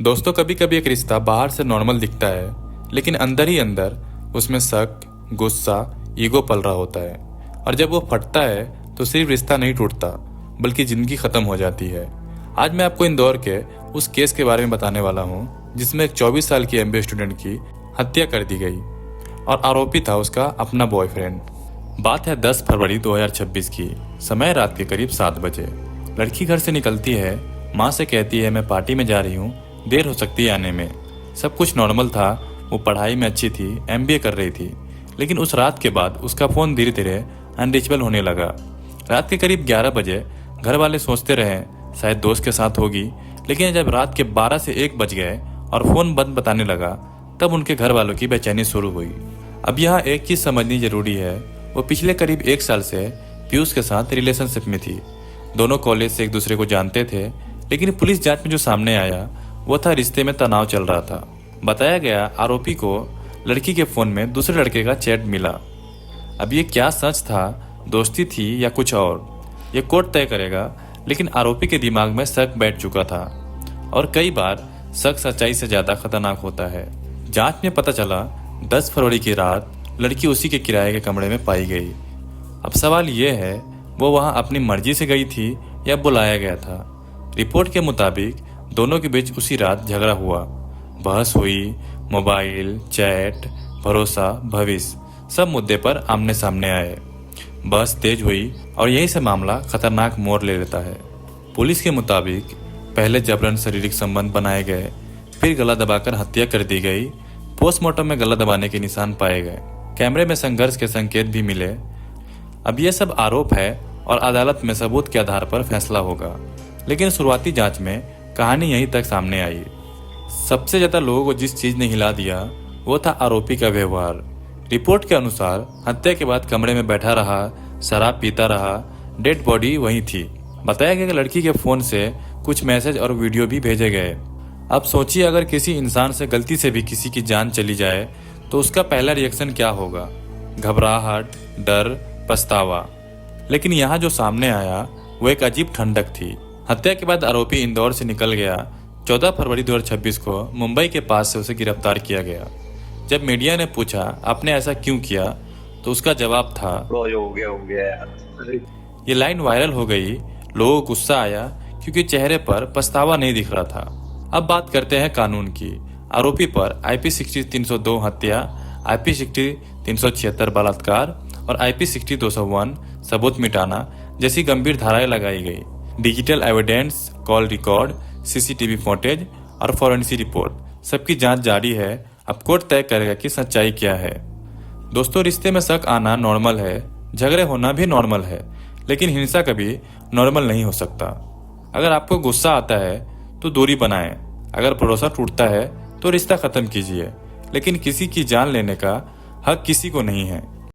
दोस्तों, कभी कभी एक रिश्ता बाहर से नॉर्मल दिखता है, लेकिन अंदर ही अंदर उसमें शक, गुस्सा, ईगो पल रहा होता है। और जब वो फटता है तो सिर्फ रिश्ता नहीं टूटता, बल्कि जिंदगी खत्म हो जाती है। आज मैं आपको इंदौर के उस केस के बारे में बताने वाला हूँ जिसमें एक 24 साल की एमबीए स्टूडेंट की हत्या कर दी गई और आरोपी था उसका अपना बॉयफ्रेंड। बात है 10 फरवरी 2026 की। समय रात के करीब 7 बजे। लड़की घर से निकलती है, माँ से कहती है मैं पार्टी में जा रही हूँ, देर हो सकती है आने में। सब कुछ नॉर्मल था, वो पढ़ाई में अच्छी थी, एमबीए कर रही थी। लेकिन उस रात के बाद उसका फ़ोन धीरे धीरे अनरीचेबल होने लगा। रात के करीब 11 बजे घर वाले सोचते रहे शायद दोस्त के साथ होगी, लेकिन जब रात के 12 से 1 बज गए और फ़ोन बंद बताने लगा, तब उनके घर वालों की बेचैनी शुरू हुई। अब यहाँ एक चीज़ समझनी जरूरी है, वो पिछले करीब 1 साल से पीयूष के साथ रिलेशनशिप में थी। दोनों कॉलेज से एक दूसरे को जानते थे, लेकिन पुलिस जांच में जो सामने आया वो था रिश्ते में तनाव चल रहा था। बताया गया आरोपी को लड़की के फ़ोन में दूसरे लड़के का चैट मिला। अब ये क्या सच था, दोस्ती थी या कुछ और, ये कोर्ट तय करेगा। लेकिन आरोपी के दिमाग में शक बैठ चुका था, और कई बार शक सच्चाई से ज़्यादा खतरनाक होता है। जांच में पता चला 10 फरवरी की रात लड़की उसी के किराए के कमरे में पाई गई। अब सवाल ये है, वो वहाँ अपनी मर्जी से गई थी या बुलाया गया था। रिपोर्ट के मुताबिक दोनों के बीच उसी रात झगड़ा हुआ, बहस हुई, मोबाइल, चैट, भरोसा, भविष्य सब मुद्दे पर आमने सामने आए। बहस तेज हुई और यहीं से मामला खतरनाक मोड़ ले लेता है। पुलिस के मुताबिक पहले जबरन शारीरिक संबंध बनाए गए, फिर गला दबाकर हत्या कर दी गई। पोस्टमार्टम में गला दबाने के निशान पाए गए, कैमरे में संघर्ष के संकेत भी मिले। अब यह सब आरोप है और अदालत में सबूत के आधार पर फैसला होगा। लेकिन शुरुआती जांच में कहानी यहीं तक सामने आई। सबसे ज्यादा लोगों को जिस चीज ने हिला दिया वो था आरोपी का व्यवहार। रिपोर्ट के अनुसार हत्या के बाद कमरे में बैठा रहा, शराब पीता रहा, डेड बॉडी वहीं थी। बताया गया कि लड़की के फोन से कुछ मैसेज और वीडियो भी भेजे गए। अब सोचिए, अगर किसी इंसान से गलती से भी किसी की जान चली जाए तो उसका पहला रिएक्शन क्या होगा? घबराहट, डर, पछतावा। लेकिन यहाँ जो सामने आया वो एक अजीब ठंडक थी। हत्या के बाद आरोपी इंदौर से निकल गया। 14 फरवरी 2026 को मुंबई के पास से उसे गिरफ्तार किया गया। जब मीडिया ने पूछा आपने ऐसा क्यों किया, तो उसका जवाब था हो गया यार। ये लाइन वायरल हो गई। लोगों को गुस्सा आया क्योंकि चेहरे पर पछतावा नहीं दिख रहा था। अब बात करते हैं कानून की। आरोपी पर IP 60 302 हत्या, IP 60 376 बलात्कार और IP 60 201 सबूत मिटाना जैसी गंभीर धाराएं लगाई गई। Digital evidence, call record, CCTV footage और फॉरेंसिक रिपोर्ट सबकी जांच जारी है। अब कोर्ट तय करेगा कि सच्चाई क्या है। दोस्तों, रिश्ते में शक आना नॉर्मल है, झगड़े होना भी नॉर्मल है, लेकिन हिंसा कभी नॉर्मल नहीं हो सकता। अगर आपको गुस्सा आता है तो दूरी बनाएं, अगर भरोसा टूटता है तो रिश्ता खत्म कीजिए, लेकिन किसी की जान लेने का हक किसी को नहीं है।